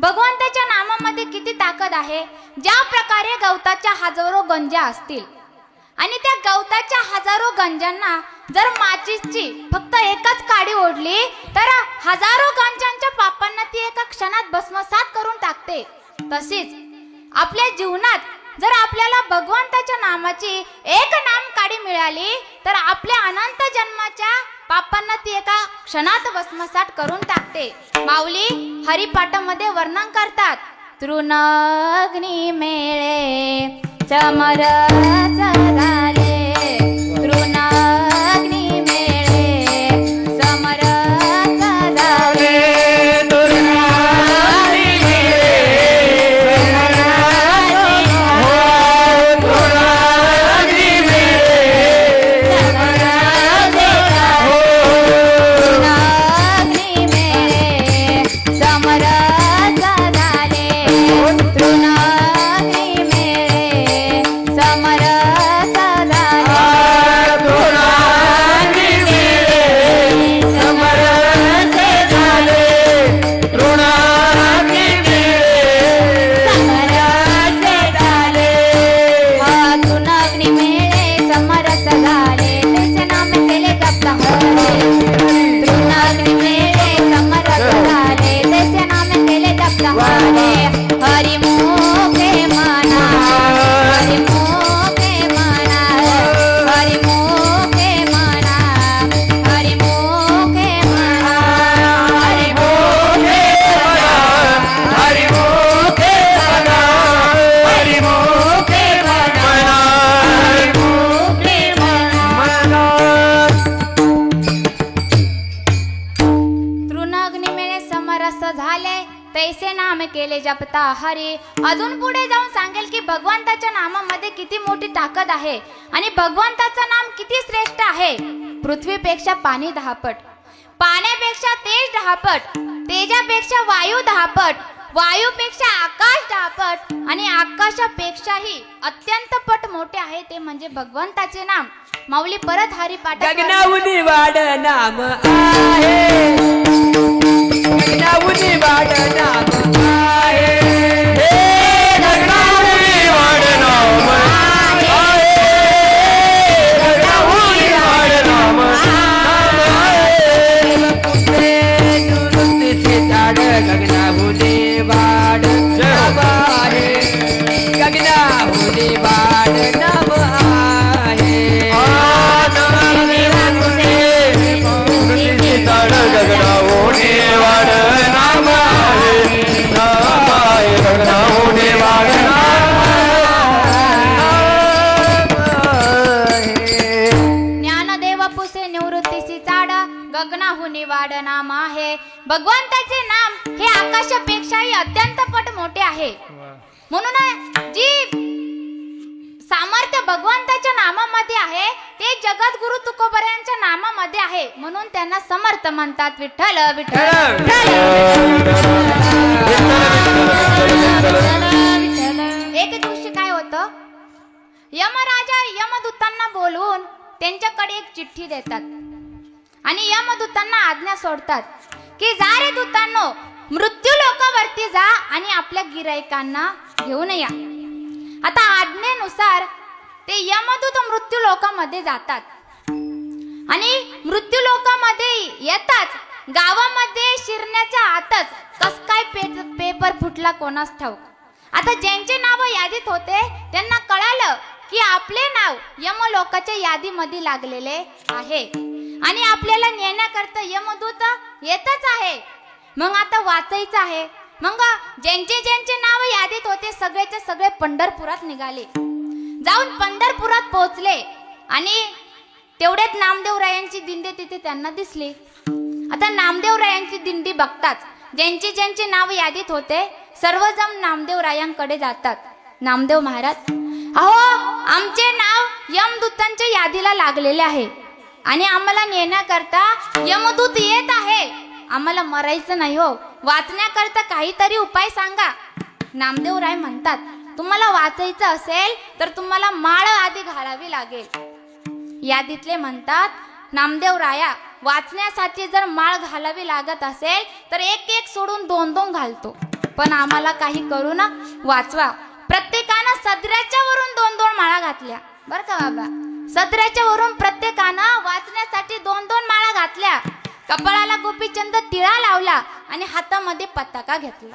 भगवंताच्या नामामध्ये किती ताकद आहे. ज्या प्रकारे गवताच्या हजारो गंजा असतील आणि त्या गवताच्या हजारो गंजांना जर माचीसची फक्त एकच काडी ओढली तर हजारो गंजांच्या पापांना ती एका क्षणात भस्मसात करून टाकते. तशीच आपल्या जीवनात जर आपल्याला भगवंताच्या नामाची एक नाम काडी मिळाली तर आपल्या अनंत जन्माच्या पापांना ती एका क्षणात भस्मसात करून टाकते. माऊली हरिपाठामध्ये वर्णन करतात. तृणग्नी मेळे समरस झाले, तृणग्नी मेळे समरस झाले. तैसे नाम केले जपता हरी. अजून पुढे जाऊन सांगेल की भगवंताच्या नामामध्ये किती मोठी ताकद आहे आणि भगवंताचं नाम किती श्रेष्ठ आहे. पृथ्वीपेक्षा पाणी 10 पट, पाण्यापेक्षा तेज 10 पट, तेजापेक्षा वायू 10 पट, वायूपेक्षा आकाश 10 पट आणि आकाशापेक्षाही अत्यंत पट मोठे आहे ते म्हणजे भगवंताचे नाम. माऊली परत हरिपाठ. गगनाऊनी वाड नाम आहे, गगनाऊनी वाड नाम आहे, हे गगनाऊनी वाड नाम आहे, गगनाऊनी वाड नाम आहे. कुठे दुरुस्तीचे झाड गगनाऊनी वाड नाम आहे, गगनाऊनी वाड नाम आहे. गगनाऊनी वाड नाम आहे, गगनाऊनी वाड नाम आहे. ज्ञानदेव पुसे निवृत्तीसी चाड गगनाहुनी वाड नाम आहे. भगवंताचे नाम हे आकाशापेक्षाही अत्यंत पट मोठे आहे. म्हणून जी सामर्थ्य भगवंताच्या नामामध्ये आहे ते जगद्गुरु तुकोबऱ्यांच्या नामामध्ये आहे. म्हणून त्यांना समर्थ म्हणतात. विठ्ठल विठ्ठल एक दिवशी काय होतं, यमराजा यमदूतांना बोलवून त्यांच्याकडे एक चिठ्ठी देतात आणि यमदूतांना आज्ञा सोडतात की जा रे दूतांनो, मृत्यू लोकावरती जा आणि आपल्या गिराईकांना घेऊन या. आता आज्ञेनुसार ते यमदूत मृत्यू लोकामध्ये जातात आणि मृत्यू लोकामध्ये येताच गावामध्ये शिरण्याच्या आतच कस काय पेपर फुटला कोणास ठाऊक. आता ज्यांचे नाव यादीत होते त्यांना कळालं की आपले नाव यमलोकाच्या यादीमध्ये लागलेले आहे आणि आपल्याला नेण्याकरता यमदूत येतच आहे. मग आता वाचायचं आहे. मग ज्यांचे ज्यांचे नाव यादीत होते सगळेचे सगळे पंढरपुरात निघाले. जाऊन पंढरपुरात पोहोचले आणि तेवढ्यात नामदेवरायांची दिंडी तिथे त्यांना दिसली. आता नामदेवरायांची दिंडी बघताच ज्यांचे ज्यांचे नाव यादीत होते सर्वजण नामदेवरायांकडे जातात. नामदेव महाराज, अहो आमचे नाव यमदूतांच्या यादीला लागलेले आहे आणि आम्हाला नेण्याकरता यमदूत येत आहे. आम्हाला मरायचं नाही हो, वाचण्याकरता काहीतरी उपाय सांगा. नामदेवराय म्हणतात, तुम्हाला वाचायचं असेल तर तुम्हाला माळ आधी घालावी लागेल. यादीतले म्हणतात, नामदेवराया वाचण्यासाठी जर माळ घालावी लागत असेल तर एक एक सोडून दोन दोन घालतो, पण आम्हाला काही करू ना वाचवा. प्रत्येकानं सदऱ्याच्या वरून दोन दोन माळा घातल्या बर का बाबा. सदऱ्याच्या वरून प्रत्येकानं वाचण्यासाठी दोन दोन माळा घातल्या. कपाळाला गोपीचंद टिळा लावला आणि हातामध्ये पताका घेतला.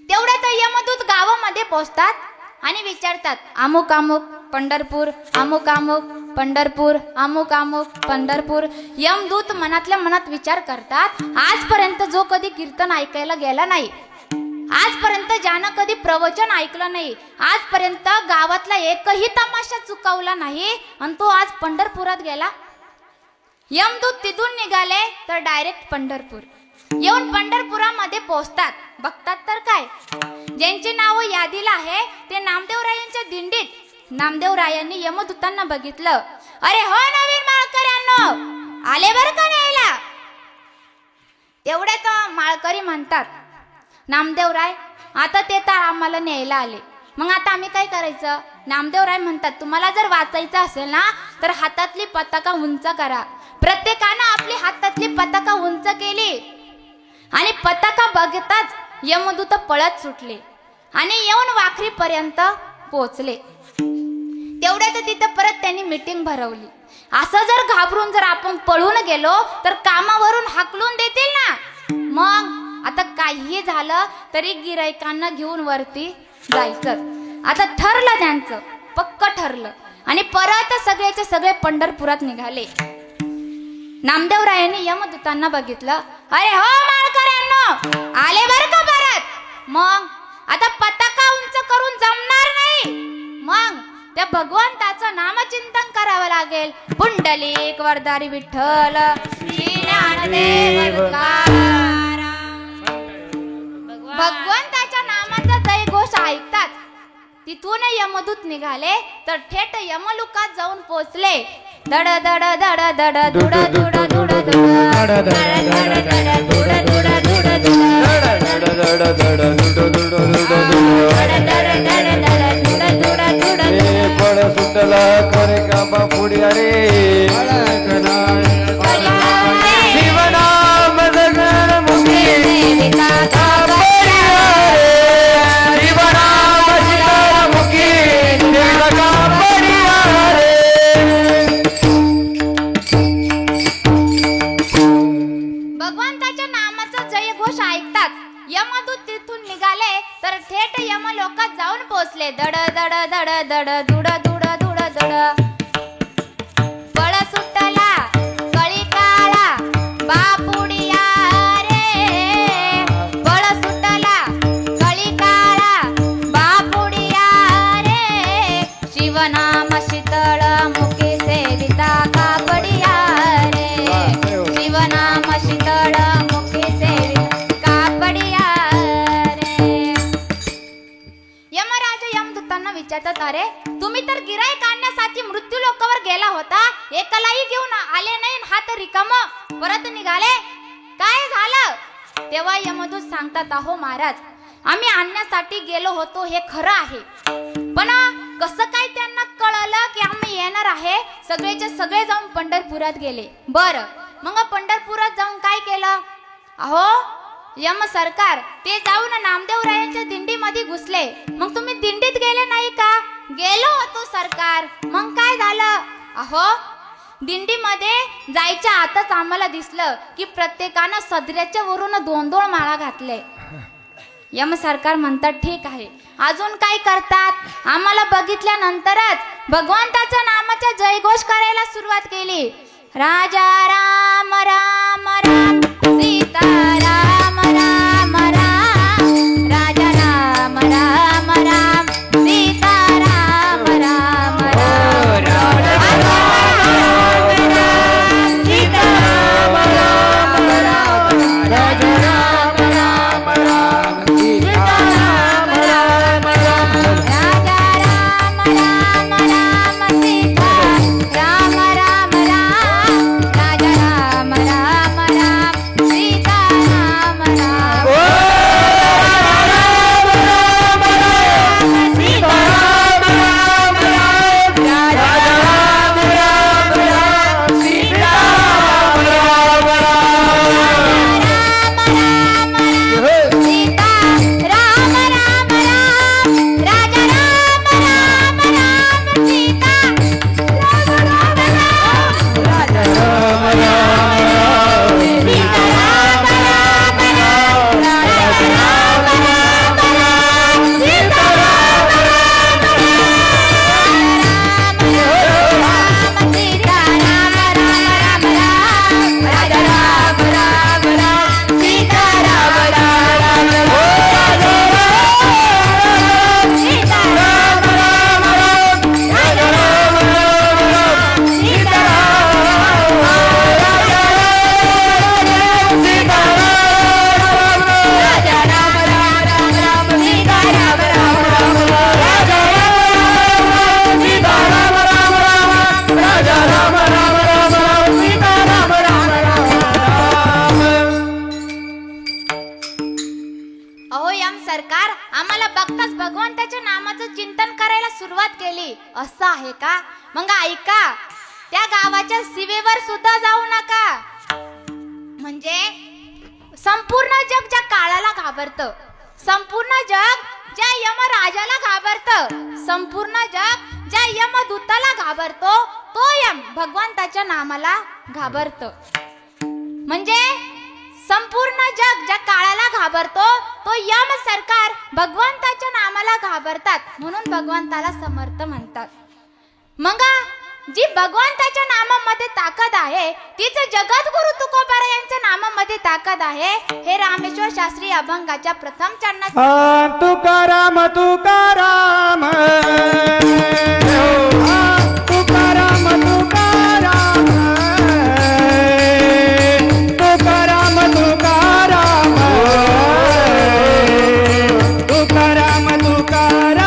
तेवढ्यात यमदूत गावामध्ये पोहोचतात आणि विचारतात, अमुक अमुक पंढरपूर, अमुक अमुक पंढरपूर, अमुक अमुक पंढरपूर. यमदूत मनातल्या मनात विचार करतात, आजपर्यंत जो कधी कीर्तन ऐकायला गेला नाही, आजपर्यंत ज्यानं कधी प्रवचन ऐकलं नाही, आजपर्यंत गावातला एकही तमाशा चुकवला नाही आणि तो आज पंढरपुरात गेला. यमदूत तिथून निघाले तर डायरेक्ट पंढरपूर येऊन पंढरपुरामध्ये पोहोचतात. बघतात तर काय, ज्यांचे नाव यादीला आहे ते नामदेवरायांच्या दिंडीत. नामदेवरायांनी यमदूतांना बघितलं. अरे हो नवीन माळकऱ्यांनो, आले बर का न्यायला. तेवढ्यात माळकरी म्हणतात, नामदेवराय आता ते तर आम्हाला न्यायला आले, मग आता आम्ही काय करायचं. नामदेवराय म्हणतात, तुम्हाला जर वाचायचं असेल ना तर हातातली पताका उंच करा. प्रत्येकानं आपली हातातली पताका उंच केली आणि पताका बघताच यमदूत पळत सुटले आणि येऊन वाखरीपर्यंत पोहोचले. तेवढ्यात तिथं परत त्यांनी मीटिंग भरवली. असं जर घाबरून जर आपण पळून गेलो तर कामावरून हाकलून देतील ना. मग आता काही झालं तरी गिरायकांना घेऊन वरती जायचं. आता ठरलं, त्यांचं पक्क ठरलं आणि परत सगळ्याचे सगळे पंढरपुरात निघाले. नामदेवरायांनी यमदूतांना बघितलं. अरे हो माळकऱ्यांनो, आले बर का परत. मग आता पताका उंच करून जमणार नाही. मग त्या भगवंताचं नामचिंतन करावं लागेल. पुंडलिक वरदारी विठ्ठल श्री ज्ञानदेव तुकाराम. भगवंताच्या नामाचा जयघोष ऐकतात तिथून यमदूत निघाले तर थेट यमलोकात जाऊन पोहोचले. दड दड दड दड दुड दुड दुड दुड दड दड दड दुड दुड दुड फळ सुटला करे काबा पुढे अरे शिवनाम जगन मुखी शिवनाम शिवमुखी भगवंताच्या नामाचा जयघोष ऐकतात यमदूत तिथून निघाले तर थेट यमलोकात जाऊन पोहोचले. दड दड दड दड दुड दुड दुड दुड पळ सुटला कळी काळा बापुडिया रे. पळ सुटला कळी काळा बापुडिया रे. शिवनाम शीतळ मुखी सेविता कापडिया रे. शिवनाम शीतळ मुखी सेविता कापडिया रे. यमराज यमदूतांना विचारतात, अरे तुम्ही तर गिराईक आणण्यासाठी मृत्यू लोकावर गेला होता, एकलाही घेऊन आले नाही, हात रिकाम परत निघाले, काय झालं. तेव्हा यमदूत सांगतात, अहो महाराज आम्ही आणण्यासाठी गेलो होतो हे खरं आहे, पण कसं काय त्यांना कळलं की आम्ही येणार आहे. सगळेचे सगळे जाऊन पंढरपुरात गेले. बरं, मग पंढरपुरात जाऊन काय केलं. अहो यम सरकार ते जाऊन नामदेवरायांच्या दिंडीमध्ये घुसले. मग तुम्ही दिंडीत गेले नाही का. गेलो होतो सरकार. मग काय झालं. अहो दिंडीमध्ये जायच्या आतच आम्हाला दिसलं की प्रत्येकानं सदऱ्याच्या वरून दोन दोन माळा घातले. यम सरकार म्हणतात ठीक आहे, अजून काय करतात? आम्हाला बघितल्यानंतरच भगवंताच्या नामाचा जयघोष करायला सुरुवात केली. राजा राम राम राम सीता राम राम राम, राजा राम राम राम सीता राम राम राम, सीता राम राम राम, राजा राम राम राम सीता राम राम राम, राजा राम राम राम सीता राम राम राम, राजा राम राम राम सीता राम राम, सीता राम राम राम, राजा राम राम राम सीता राम राम राम, सीता राम राम राम, राजा राम राम राम सीता राम राम राम, राजा राम राम राम सीता राम राम राम, राजा राम राम राम सीता राम राम राम, सीता राम राम राम, राजा राम राम राम सीता राम राम राम, सीता राम राम राम, राजा राम राम राम सीता राम राजा राम राम राम सीता राम राम राम, राजा राम सीता राम राम राम, राजा राम राम राम सीता राम राम राम. अहो यम सरकार, आम्हाला बघताच भगवंताच्या नामाचं चिंतन करायला सुरुवात केली. असं आहे का? मग ऐका, त्या गावाच्या सीमेवर सुद्धा जाऊ नका. म्हणजे संपूर्ण जग ज्या काळाला घाबरतं, संपूर्ण जग ज्या यमराजाला घाबरतं, संपूर्ण जग ज्या यमदूताला घाबरतो, तो यम भगवंताच्या नामाला घाबरतं. म्हणजे संपूर्ण जग ज्या काळाला घाबरतो, तो यम सरकार भगवंताच्या नामाला घाबरतात, म्हणून भगवंताला समर्थ म्हणतात. मग जी भगवंताच्या नामामध्ये ताकद आहे, तीच जगद्गुरु तुकोबारा यांच्या नामामध्ये ताकद आहे. हे रामेश्वर शास्त्री अभंगाच्या प्रथम चरणात तुकाराम तुकाराम तुकाराम तुकाराम तुकाराम तुकाराम तुकाराम तुकाराम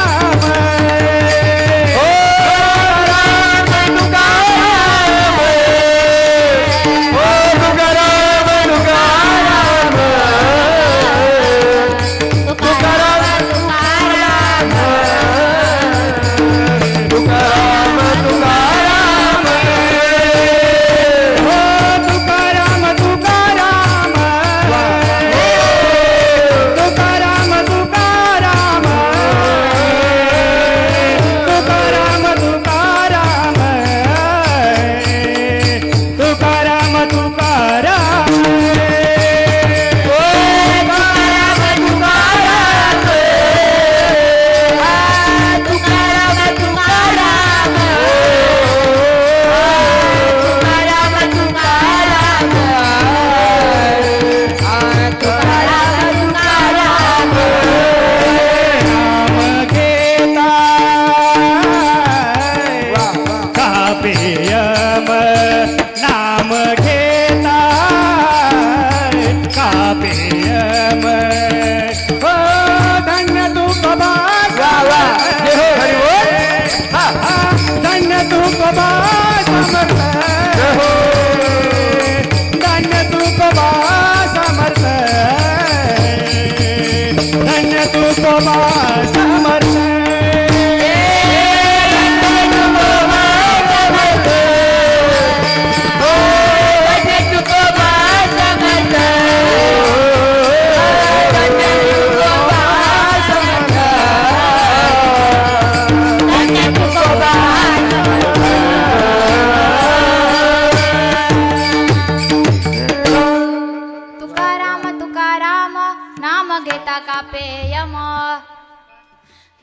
नाम घेता का पेयम.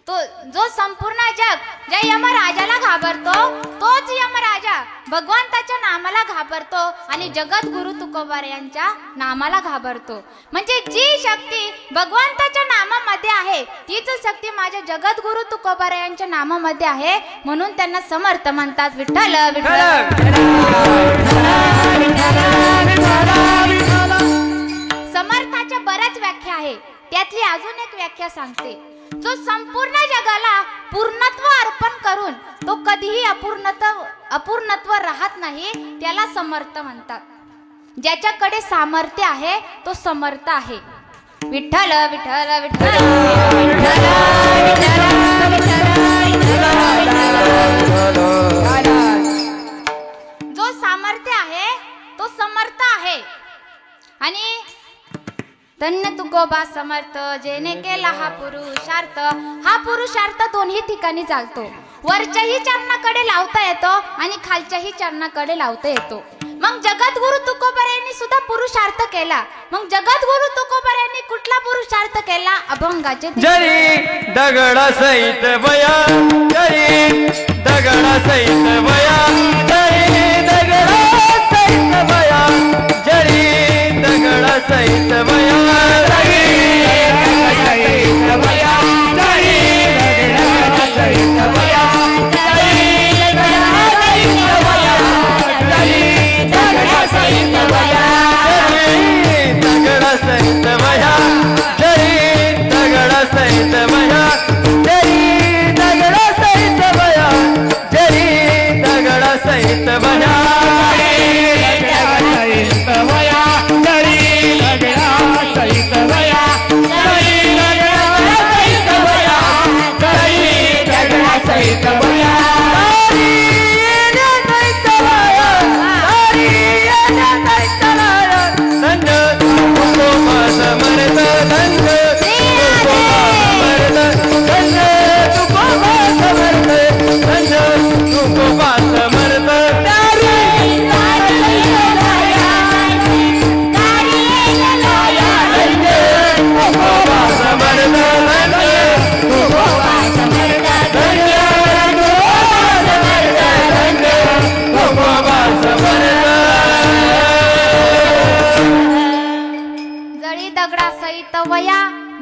तो जो संपूर्ण जग ज्या यमराजाला घाबरतो तोच यमराजा भगवंताच्या नामाला घाबरतो आणि जगद्गुरु तुकोबार यांच्या नामाला घाबरतो. म्हणजे जी शक्ती भगवंताच्या नामामध्ये आहे तीच शक्ती माझ्या जगद्गुरु तुकोबार यांच्या नामामध्ये आहे. म्हणून त्यांना समर्थ म्हणतात. विठ्ठल विठ्ठल. समर्थाच्या बऱ्याच व्याख्या आहे, त्यातली अजून एक व्याख्या सांगते. जो संपूर्ण जगाला पूर्णत्व अर्पण करून तो कधीही अपूर्णत्व राहत नाही त्याला समर्थ म्हणतात. ज्याच्याकडे सामर्थ्य आहे तो समर्थ आहे. विठ्ठल विठ्ठल विठ्ठल. जो सामर्थ्य आहे तो समर्थ आहे. आणि धन्य तुकोबा समर्थ जेने केला हा पुरुषार्थ. हा पुरुषार्थ दोन्ही ठिकाणी चालतो. वरच्याही चरणाकडे लावता येतो आणि खालच्याही चरणाकडे लावता येतो. मग जगद्गुरु तुकोबार यांनी सुद्धा पुरुषार्थ केला. मग जगद्गुरु तुकोबार यांनी कुठला पुरुषार्थ केला? अभंगाचे. जरी दगडा सहित बया, जरी दगडा सहित बया, जरी दगडा सहित बया, जरी दगडा सहित बया,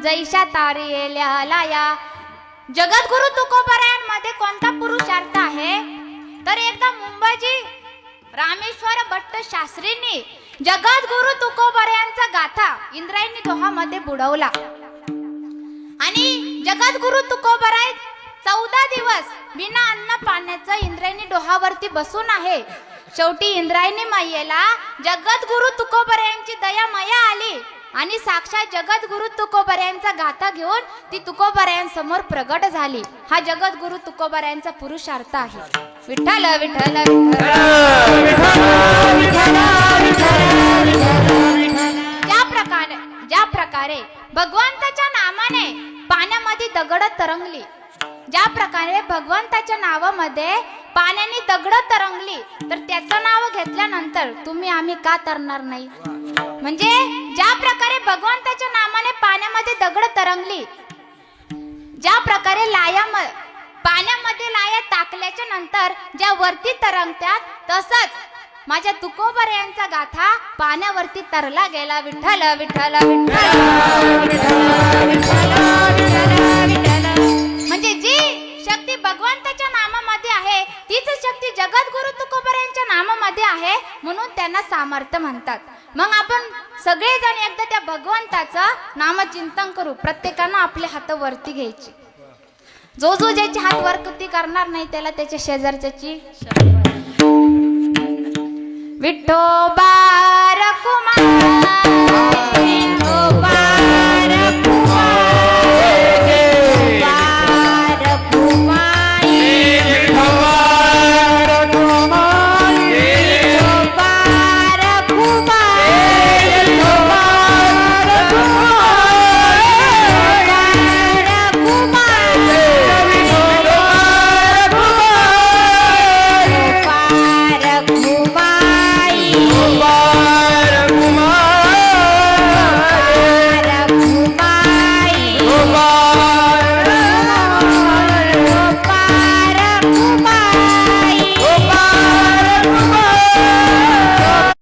जैशा तारी लाया. जगद्गुरु तुकोबारायांमध्ये कोणता पुरुषार्थ आहे? तर एकदा मुंबईची रामेश्वर भट्ट शास्त्रींनी जगद्गुरु तुकोबारायांचा गाथा इंद्रायणी दोहामध्ये बुडवला. आणि जगद्गुरु तुकोबाराय 14 दिवस बिना अन्न पाण्याचं इंद्रायणी डोहावरती बसून आहे. शेवटी इंद्रायणी मायेला जगद्गुरु तुकोबारायांची दया माया आली आणि साक्षात जगद्गुरु तुकोबारायांचा गाथा घेऊन ती तुकोबारायांसमोर प्रगट झाली. हा जगद्गुरु तुकोबारायांचा पुरुषार्थ आहे. विठ्ठल विठ्ठल ज्या प्रकारे भगवंताच्या नामाने पाण्यामध्ये दगड तरंगली, ज्या प्रकारे भगवंताच्या नावामध्ये पाण्याने दगड तरंगली, तर त्याचं नाव घेतल्यानंतर तुम्ही आम्ही का तरणार नाही? म्हणजे ज्या प्रकारे भगवंताच्या नामाने पाण्यामध्ये दगड तरंगली, ज्या प्रकारे पाण्यामध्ये लाया टाकल्याच्या नंतर ज्या वरती तरंगतात, तसंच माझ्या तुकोबार यांचा गाथा पाण्यावरती तरला गेला. विठ्ठल विठ्ठल विठ्ठल. म्हणजे जी शक्ती भगवंताच्या नामामध्ये आहे तीच शक्ती जगद्गुरु तुकोबार यांच्या नामामध्ये आहे. म्हणून त्यांना सामर्थ्य म्हणतात. मग आपण सगळेजण एकदा त्या भगवंताचं नामचिंतन करू. प्रत्येकानं आपले हात वरती घ्यायचे. जो ज्याचे हात वरती करणार नाही त्याला त्याच्या शेजारच्याची विठोबा रखुमाई.